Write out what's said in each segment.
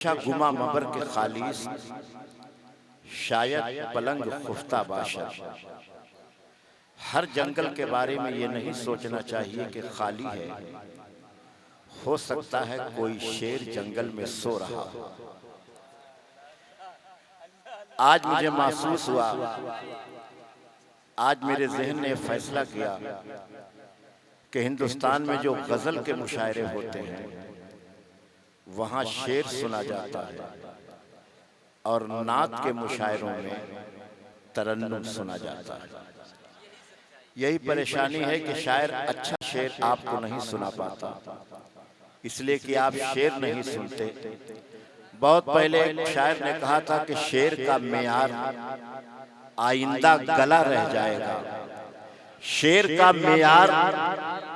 गुमा मबर के खालिस शायद पलंग खुफ्ता बाशा। हर जंगल के बारे में ये नहीं सोचना चाहिए कि खाली है, हो सकता है कोई शेर जंगल में सो रहा हो। आज मुझे महसूस हुआ, आज मेरे ज़हन ने फैसला किया कि हिंदुस्तान में जो गज़ल के मुशायरे होते हैं वहाँ शेर सुना जाता है और नात के मुशायरों में तरन्नुम सुना जाता है। यही परेशानी है कि शायर अच्छा शेर आपको नहीं सुना पाता, इसलिए कि आप शेर नहीं सुनते। बहुत पहले एक शायर ने कहा था कि शेर का मेयार आइंदा गला रह जाएगा, शेर का मेयार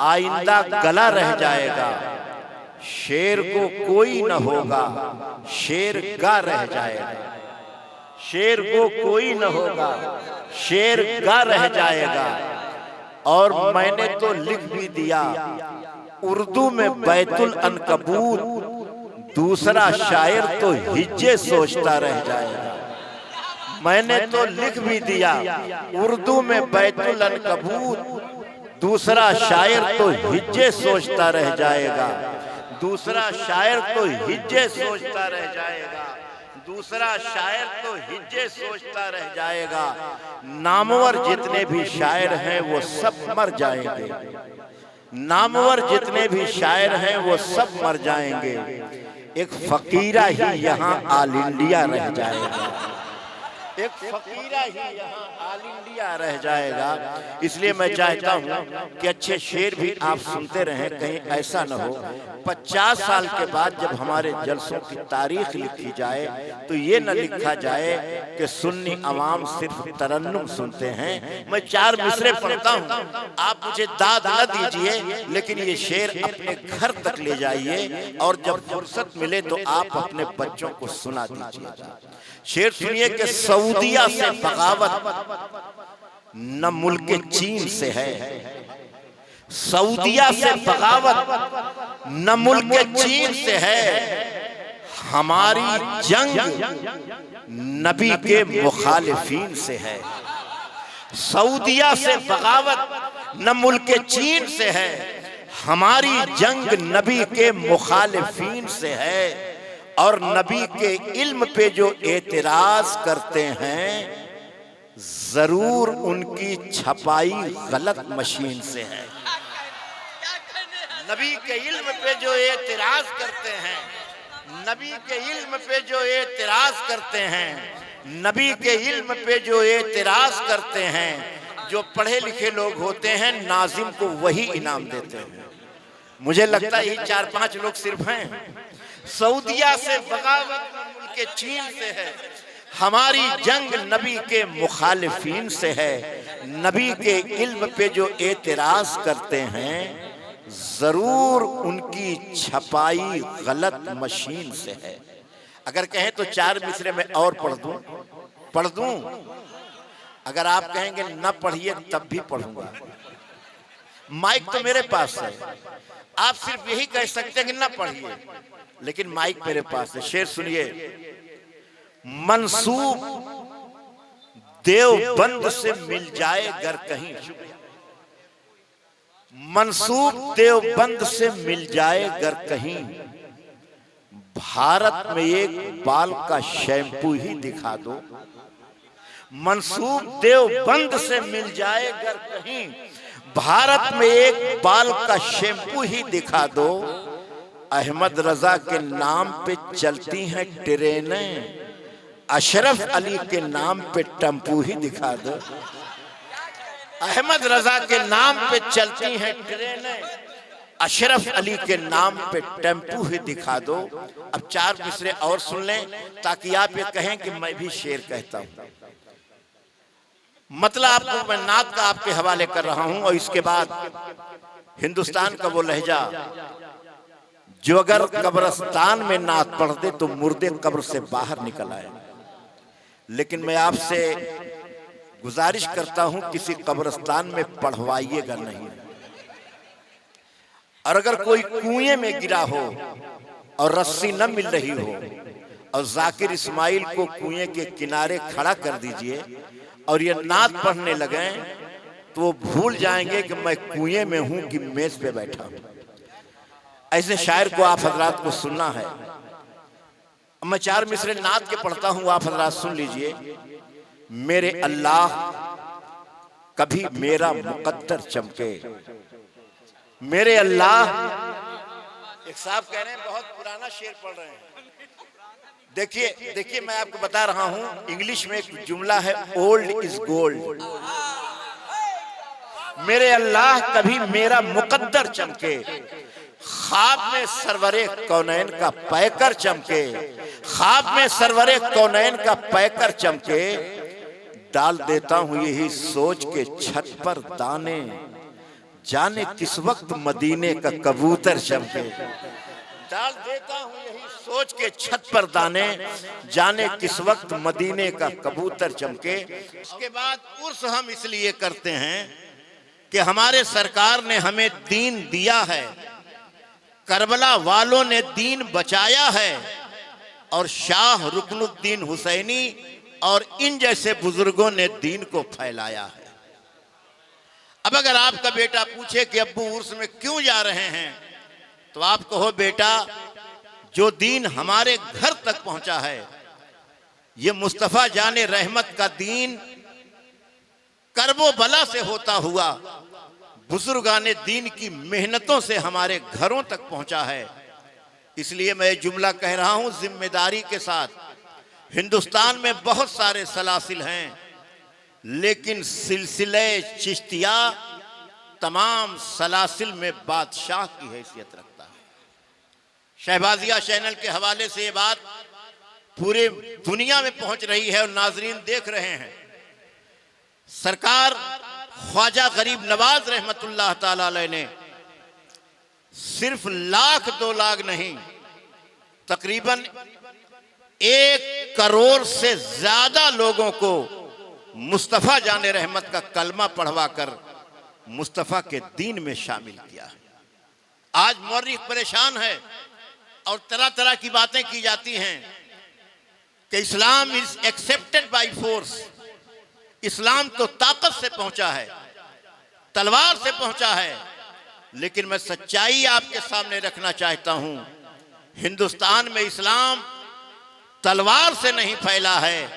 आइंदा गला रह जाएगा, शेर को कोई न होगा शेर गा रह जाएगा, शेर को कोई न होगा शेर गा रह जाएगा। और मैंने तो लिख भी दिया उर्दू में बैतुल अनकबूत, दूसरा शायर तो हिज्जे सोचता रह जाएगा। मैंने तो लिख भी दिया उर्दू में बैतुल अनकबूत, दूसरा शायर तो हिज्जे सोचता रह जाएगा, दूसरा शायर तो हिज्जे सोचता रह जाएगा, दूसरा शायर तो हिज्जे सोचता रह जाएगा। नामवर जितने भी शायर हैं वो सब मर जाएंगे, नामवर जितने भी शायर हैं वो सब मर जाएंगे, एक फकीरा ही यहाँ ऑल इंडिया रह जाएगा, एक फकीरा ही यहाँ ऑल इंडिया रह जाएगा। इसलिए मैं चाहता हूँ कि अच्छे शेर भी आप सुनते रहें, कहीं ऐसा न हो 50 साल के बाद जब हमारे जलसों की तारीख लिखी जाए तो ये न लिखा जाए कि सुन्नी अवाम सिर्फ तरन्नुम सुनते हैं। मैं 4 मिसरे पढ़ता हूँ, आप मुझे दाद न दीजिए, लेकिन ये शेर अपने घर तक ले जाइए और जब फुर्सत मिले तो आप अपने बच्चों को सुना दीजिए। शेर सुनिए कि सऊदिया से बगावत न मुल्क चीन से है, सऊदिया से बगावत न मुल्क चीन से है, हमारी जंग नबी के मुखालिफीन से है। सऊदिया से बगावत न मुल्क चीन से है, हमारी जंग नबी के मुखालिफीन से है। और नबी के इल्म पे जो एतराज करते हैं जरूर उनकी छपाई गलत मशीन से है। नबी के इल्म पे जो एतराज करते हैं, नबी के इल्म पे जो एतराज करते हैं, नबी के इल्म पे जो एतराज करते हैं, जो पढ़े लिखे लोग होते हैं नाजिम को वही इनाम देते हैं। मुझे लगता है ये 4-5 लोग सिर्फ हैं। सऊदिया से बगावत के चीन से है, हमारी जंग नबी के मुखालिफीन से है, नबी के इल्म पे जो एतराज करते हैं जरूर उनकी छपाई गलत मशीन से है। अगर कहें तो 4 मिसरे में और पढ़ दूं, अगर आप कहेंगे न पढ़िए तब भी पढ़ूंगा। माइक तो मेरे पास है, आप सिर्फ यही कह सकते हैं कि न पढ़िए, लेकिन माइक मेरे पास है। शेर सुनिए, मंसूब देवबंद से मिल जाए अगर कहीं, मंसूब देवबंद से मिल जाए अगर कहीं, भारत में एक बाल का शैम्पू ही दिखा दो। मंसूब देवबंद से मिल जाए अगर कहीं, भारत में एक बाल का शैम्पू ही दिखा दो। अहमद रजा के नाम पे चलती हैं ट्रेनें, अशरफ अली के नाम पे टेम्पू ही दिखा दो। अहमद रजा के नाम पे चलती हैं ट्रेनें, अशरफ अली के नाम पे टेम्पू ही दिखा दो। अब 4 मिसरे और सुन लें ताकि आप ये कहें कि मैं भी शेर कहता हूं। मतलब आपको मैं नात का आपके हवाले कर रहा हूं और इसके बाद हिंदुस्तान का वो लहजा जो अगर कब्रिस्तान में नात पढ़ दे तो मुर्दे कब्र से बाहर निकल आए। लेकिन मैं आपसे गुजारिश करता हूं किसी कब्रिस्तान में पढ़वाइएगा नहीं। और अगर कोई कुएं में गिरा हो और रस्सी न मिल रही हो और जाकिर इस्माइल को कुएं के किनारे खड़ा कर दीजिए और ये नात पढ़ने लगे तो वो भूल जाएंगे कि मैं कुएं में हूं कि मेज पे बैठा हूं। ऐसे शायर को आप हजरात को सुनना है। मैं 4 मिसरे नात के पढ़ता हूं, आप हजरात सुन लीजिए। मेरे अल्लाह कभी मेरा मुकद्दर चमके, मेरे अल्लाह। एक साहब कह रहे हैं बहुत पुराना शेर पढ़ रहे हैं। देखिए मैं आपको बता रहा हूं, इंग्लिश में एक जुमला है, ओल्ड इज गोल्ड। मेरे अल्लाह कभी मेरा मुकद्दर चमके, ख्वाब में सरवरे कौनैन का पैकर चमके, ख्वाब में सरवरे कौनैन का पैकर चमके। डाल देता हूं यही सोच के छत पर दाने, जाने किस वक्त मदीने का कबूतर चमके। डाल देता हूं यही सोच के छत पर दाने, जाने किस वक्त मदीने का कबूतर चमके। इसके बाद उर्स हम इसलिए करते हैं कि हमारे सरकार ने हमें दीन दिया है, करबला वालों ने दीन बचाया है, और शाह रुकनुद्दीन हुसैनी और इन जैसे बुजुर्गों ने दीन को फैलाया है। अब अगर आपका बेटा पूछे कि अब्बू उर्स में क्यों जा रहे हैं, तो आप कहो बेटा जो दीन हमारे घर तक पहुंचा है, ये मुस्तफा जाने रहमत का दीन करबो बला से होता हुआ बुजुर्गाने दीन की मेहनतों से हमारे घरों तक पहुंचा है। इसलिए मैं जुमला कह रहा हूं जिम्मेदारी के साथ। हिंदुस्तान में बहुत सारे सलासिल हैं, लेकिन सिलसिले चिश्तिया तमाम सलासिल में बादशाह की हैसियत रखता है। शहबाजिया चैनल के हवाले से ये बात पूरे दुनिया में पहुंच रही है और नाजरीन देख रहे हैं। सरकार ख्वाजा गरीब नवाज रहमतुल्लाह ताला अलैह ने सिर्फ 1 2 लाख नहीं, तकरीबन 1 करोड़ से ज्यादा लोगों को मुस्तफा जाने रहमत का कलमा पढ़वा कर मुस्तफा के दीन में शामिल किया। आज मौर्रिख परेशान है और तरह तरह की बातें की जाती हैं कि Islam is accepted by force. इस्लाम तो ताकत से पहुंचा है, तलवार से पहुंचा है। लेकिन मैं सच्चाई आपके सामने रखना चाहता हूं, हिंदुस्तान में इस्लाम तलवार से नहीं फैला है,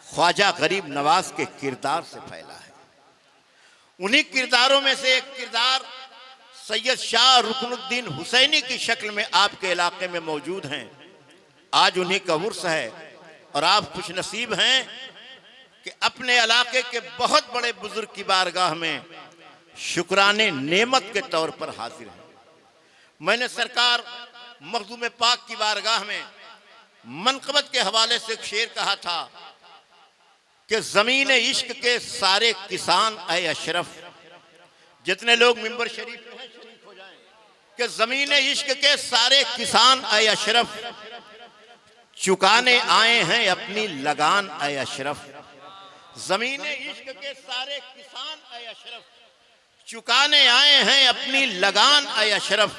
ख्वाजा गरीब नवाज के किरदार से फैला है। उन्हीं किरदारों में से एक किरदार सैयद शाह रुकनुद्दीन हुसैनी की शक्ल में आपके इलाके में मौजूद हैं। आज उन्हीं का उर्स है और आप खुश नसीब हैं कि अपने इलाके के बहुत बड़े बुजुर्ग की बारगाह में शुक्राने नेमत के तौर पर हाजिर है। मैंने सरकार मखदूम पाक की बारगाह में मनक़बत के हवाले से एक शेर कहा था कि ज़मीन इश्क के सारे किसान ऐ अशरफ। जितने लोग मिंबर शरीफ में हैं शरीफ हो जाएं कि ज़मीन इश्क के सारे किसान ऐ अशरफ, चुकाने आए हैं अपनी लगान ऐ अशरफ। ज़मीन इश्क के सारे किसान ऐ अशरफ, चुकाने आए हैं अपनी लगान ऐ अशरफ।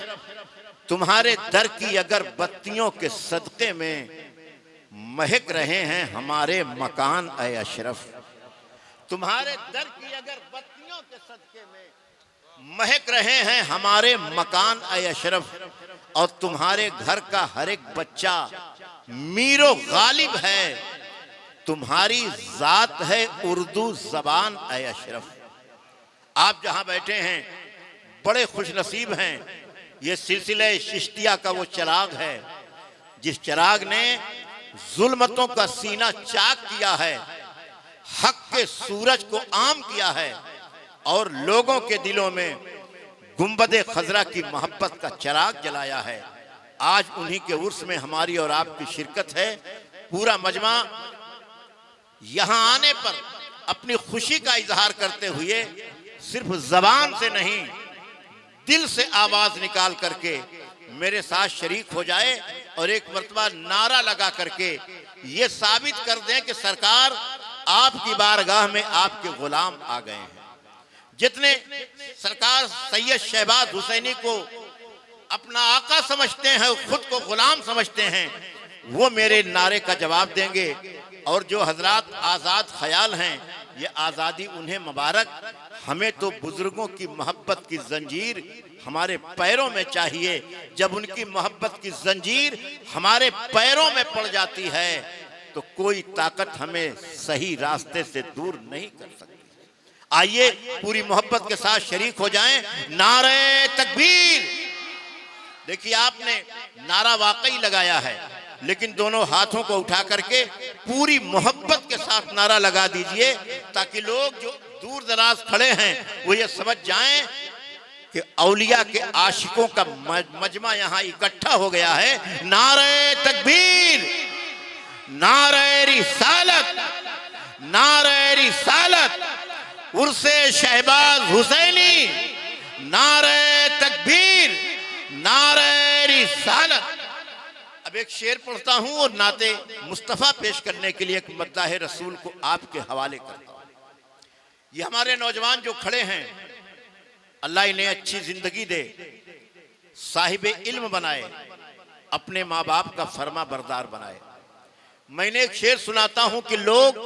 तुम्हारे दर की अगर बत्तियों के सदक़े में महक रहे हैं हमारे मकान ऐ अशरफ। तुम्हारे दर की अगर बत्तियों के सदक़े में महक रहे हैं हमारे मकान ऐ अशरफ, और तुम्हारे घर का हर एक बच्चा मीरो गालिब है, तुम्हारी जात है उर्दू जबान ऐ अशरफ। आप जहां बैठे हैं बड़े खुश नसीब हैं। ये सिलसिले चिश्तिया का वो चिराग है जिस चिराग ने जुल्मतों का सीना चाक किया है, हक के सूरज को आम किया है और लोगों के दिलों में गुंबदे खजरा की मोहब्बत का चिराग जलाया है। आज उन्हीं के उर्स में हमारी और आपकी शिरकत है। पूरा मजमा यहां आने पर अपनी खुशी का इजहार करते हुए सिर्फ जबान से नहीं दिल से आवाज निकाल करके मेरे साथ शरीक हो जाए और एक मर्तबा नारा लगा करके ये साबित कर दें कि सरकार आपकी बारगाह में आपके गुलाम आ गए हैं। जितने सरकार सैयद शहबाज हुसैनी को अपना आका समझते हैं, खुद को गुलाम समझते हैं, वो मेरे नारे का जवाब देंगे। और जो हजरात आज़ाद ख्याल हैं, ये आज़ादी उन्हें मुबारक। हमें तो बुजुर्गों की मोहब्बत की जंजीर हमारे पैरों में चाहिए। जब उनकी मोहब्बत की जंजीर हमारे पैरों में पड़ जाती है तो कोई ताकत हमें सही रास्ते से दूर नहीं कर सकती। आइए पूरी मोहब्बत के साथ शरीक हो जाएं। नारे तकबीर। देखिए, आपने नारा वाकई लगाया है, लेकिन दोनों हाथों को उठा करके पूरी मोहब्बत के साथ नारा लगा दीजिए, ताकि लोग जो दूर दराज खड़े हैं वो ये समझ जाएं कि औलिया के आशिकों का मजमा यहाँ इकट्ठा हो गया है। नारे तकबीर, नारे रिसालत, नारे रिसालत, उर्से शहबाज हुसैनी, नारे तकबीर, नारे रिसालत। अब एक शेर पढ़ता हूं और नाते मुस्तफा पेश करने के लिए एक मद्दाह रसूल को आपके हवाले करता हूं। ये हमारे नौजवान जो खड़े हैं, अल्लाह इन्हें अच्छी जिंदगी दे, साहिब इल्म बनाए, अपने माँ बाप का फरमा बरदार बनाए। मैंने एक शेर सुनाता हूं कि लोग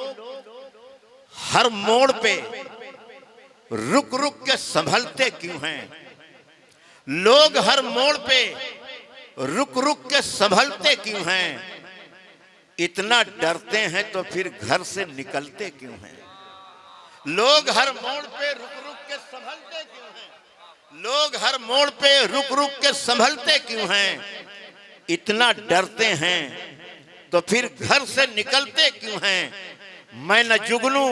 हर मोड़ पे रुक रुक के संभलते क्यों हैं? लोग हर मोड़ पे रुक रुक के संभलते क्यों हैं? इतना डरते हैं तो फिर घर से निकलते क्यों हैं? लोग हर मोड़ पे रुक रुक के संभलते क्यों हैं? लोग हर मोड़ पे रुक रुक के संभलते क्यों हैं? इतना डरते हैं तो फिर घर से निकलते क्यों हैं? मैं न जुगनू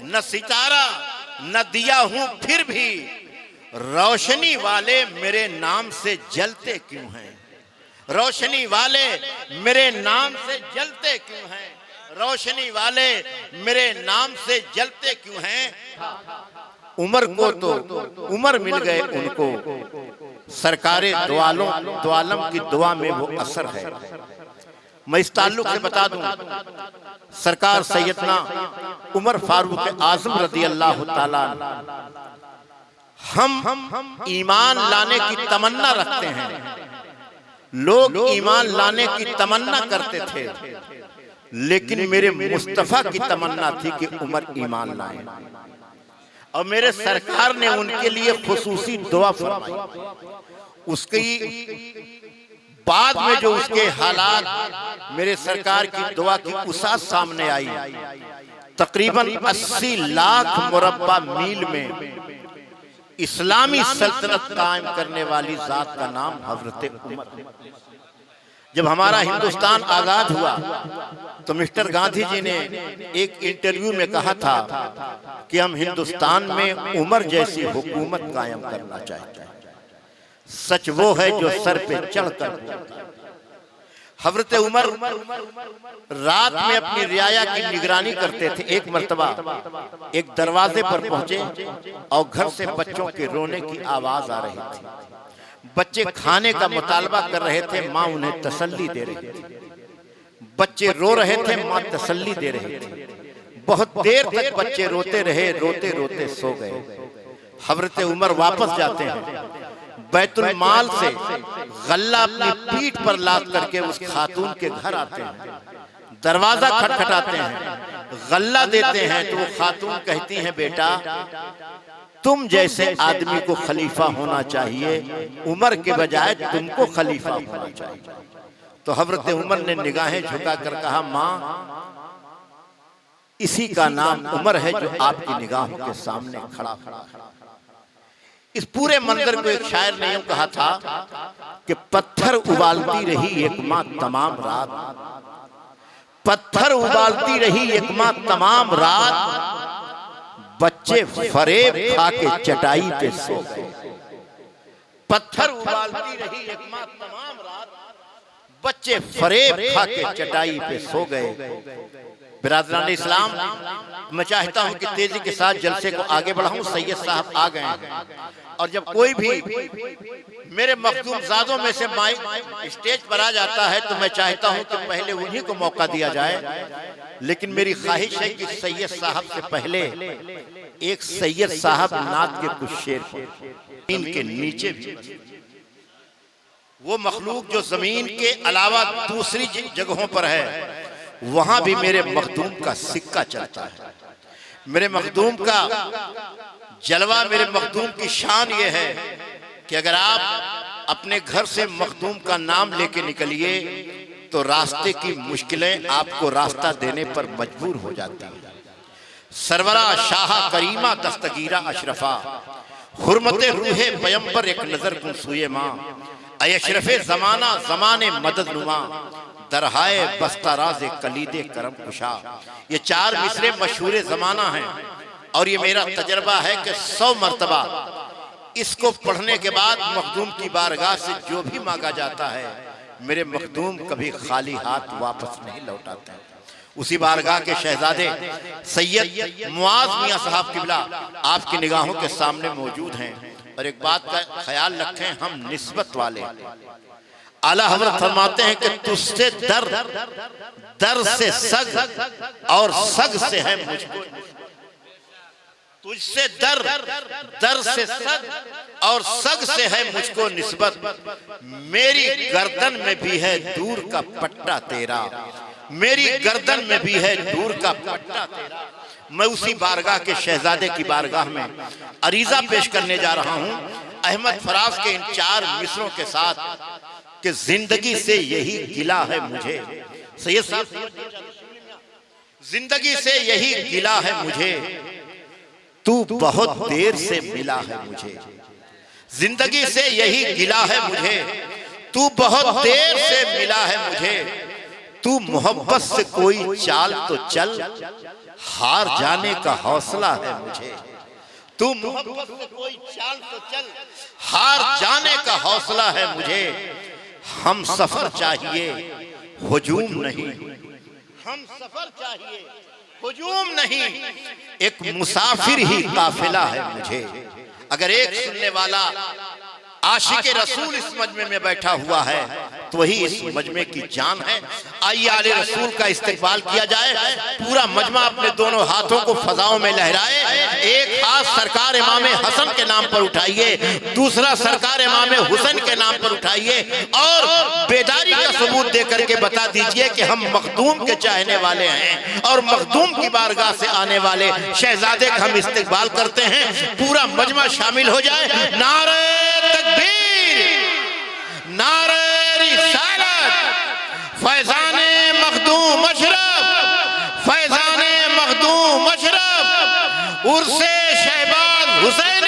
न सितारा न दिया हूं, फिर भी रोशनी वाले मेरे नाम से जलते क्यों हैं? रोशनी वाले मेरे नाम से जलते क्यों हैं? रोशनी वाले मेरे नाम से जलते क्यों हैं? उमर को तो उमर मिल गए उनको, सरकारे द्वालम की दुआ में वो असर है। मैं इस ताल्लुक से बता दूं, सरकार सैयदना उमर फारूक आजम रदी अल्लाह ताला, हम ईमान लाने की तमन्ना रखते हैं। लोग ईमान लाने की तमन्ना करते थे, लेकिन मेरे मुस्तफा की तमन्ना थी कि उमर ईमान लाए, और मेरे सरकार ने उनके लिए खुसूसी दुआ फरमाई। उसकी बाद में जो उसके हालात, मेरे सरकार की दुआ की उसात सामने आई। तकरीबन 80 लाख मुरब्बा मील में इस्लामी सल्तनत कायम करने वाली जात का नाम हजरत उमर। जब हमारा हिंदुस्तान आजाद हुआ तो मिस्टर गांधी जी ने एक इंटरव्यू में कहा था कि हम हिंदुस्तान में उमर जैसी हुकूमत कायम करना चाहते हैं। सच वो है जो सर पे चढ़कर। हजरत उमर रात में अपनी रियाया की निगरानी करते थे। एक मर्तबा एक दरवाजे पर पहुंचे और घर से बच्चों के रोने की आवाज आ रही थी। बच्चे खाने का मुतालबा कर रहे थे, माँ उन्हें तसल्ली दे रही थी। बच्चे रो रहे थे, माँ तसल्ली दे रही थी। बहुत देर तक बच्चे रोते रहे, रोते रोते सो गए। हजरत उमर वापस जाते हैं, बैतुल माल से गल्ला अपनी पीठ पर लाद करके उस खातून के घर आते हैं। दरवाजा खटखटाते हैं, गल्ला देते हैं तो वो खातून कहती हैं, बेटा तुम जैसे आदमी को खलीफा होना चाहिए, उमर के बजाय तुमको खलीफा होना चाहिए। तो हजरत उमर ने निगाहें झुका कर कहा, माँ इसी का नाम उमर है जो आपकी निगाहों के सामने खड़ा खड़ा। इस पूरे मंजर को एक शायर ने यूं कहा था कि पत्थर उबालती रही एक माँ तमाम रात, पत्थर उबालती रही एक माँ तमाम रात, बच्चे फरेब खा के चटाई पे सो गए। पत्थर उबालती रही एक माँ तमाम रात, बच्चे फरेब खा के चटाई पे सो गए। बिरादरान इस्लाम, मैं चाहता हूं कि तेजी के साथ जलसे को आगे बढ़ाऊं। सैयद साहब आ गए हैं, और जब कोई भी मेरे मखदूम ज़ादों में से स्टेज पर आ जाता है तो मैं चाहता हूं कि पहले उन्हीं को मौका दिया जाए। लेकिन मेरी ख्वाहिश है कि सैयद साहब से पहले एक सैयद साहब नात के कुछ शेर इनके नीचे भी। वो मखलूक जो जमीन के अलावा दूसरी जगहों पर है, वहां भी मेरे मखदूम का सिक्का चलता है। मेरे मखदूम का जलवा, मेरे मखदूम की शान ये है कि अगर आप अपने घर से मखदूम का नाम लेके निकलिए तो रास्ते की मुश्किलें आपको रास्ता देने पर मजबूर हो जाती हैं। सरवरा शाह करीमा दस्तगीरा अशरफा, हुर्मते रूहे पयंबर एक नजर कुन सुए माँ, अशरफे जमाना जमाने मदद नुमा, दरहाए बस्ताराज कलीदे करम कुशा। ये 4 मिसरे मशहूर जमाना हैं और ये मेरा तजर्बा है कि 100 मर्तबा इसको पढ़ने के बाद मखदूम की बारगाह से जो भी मांगा जाता है, मेरे मखदूम कभी खाली हाथ वापस नहीं लौटाते। उसी बारगाह के शहजादे सैयद मुआज मियां साहब किबला आपकी निगाहों के सामने मौजूद हैं। और एक बात का ख्याल रखें, हम निस्बत वाले, आला हज़रत फरमाते हैं कि तुझसे दर से सग और सग से है मुझको, तुझसे दर से सग और सग से है मुझको निस्बत। मेरी गर्दन में भी है दूर का पट्टा तेरा, मेरी गर्दन में भी है दूर का पट्टा तेरा। मैं उसी बारगाह के शहजादे की बारगाह में अरीजा पेश करने जा रहा हूं अहमद फराज के इन 4 मिसरों के साथ कि जिंदगी से यही गिला है मुझे। सैयद साहब, जिंदगी से यही गिला है मुझे, तू बहुत देर से मिला है मुझे। जिंदगी से यही गिला है मुझे, तू बहुत देर से मिला है मुझे। तू मोहब्बत से कोई चाल तो चल, हार जाने का हौसला है मुझे। तू मोहब्बत से कोई चाल तो चल, हार जाने का हौसला है मुझे। हम सफर चाहिए हुजूम नहीं, हम सफर चाहिए हुजूम नहीं, एक मुसाफिर ही काफिला है मुझे। अगर एक सुनने वाला आशिक रसूल इस मजमे में बैठा हुआ है तो वही इस मजमे की जान है। आइए आले रसूल का इस्तेकबाल किया जाए। पूरा मजमा अपने दोनों हाथों को फजाओं में लहराए। एक हाथ सरकार इमाम हसन के नाम पर उठाइए, दूसरा सरकार इमाम हुसैन के नाम पर उठाइए और बेदारी का सबूत देकर के बता दीजिए कि हम मखदूम के चाहने वाले हैं और मखदूम की बारगाह से आने वाले शहजादे का हम इस्तेकबाल करते हैं। पूरा मजमा शामिल हो जाए। नारे तकबीर, नारे रिसालत, फैज़ाने मखदूम अशरफ, फैज़ाने मखदूम अशरफ, उर्से शहबाज हुसैन।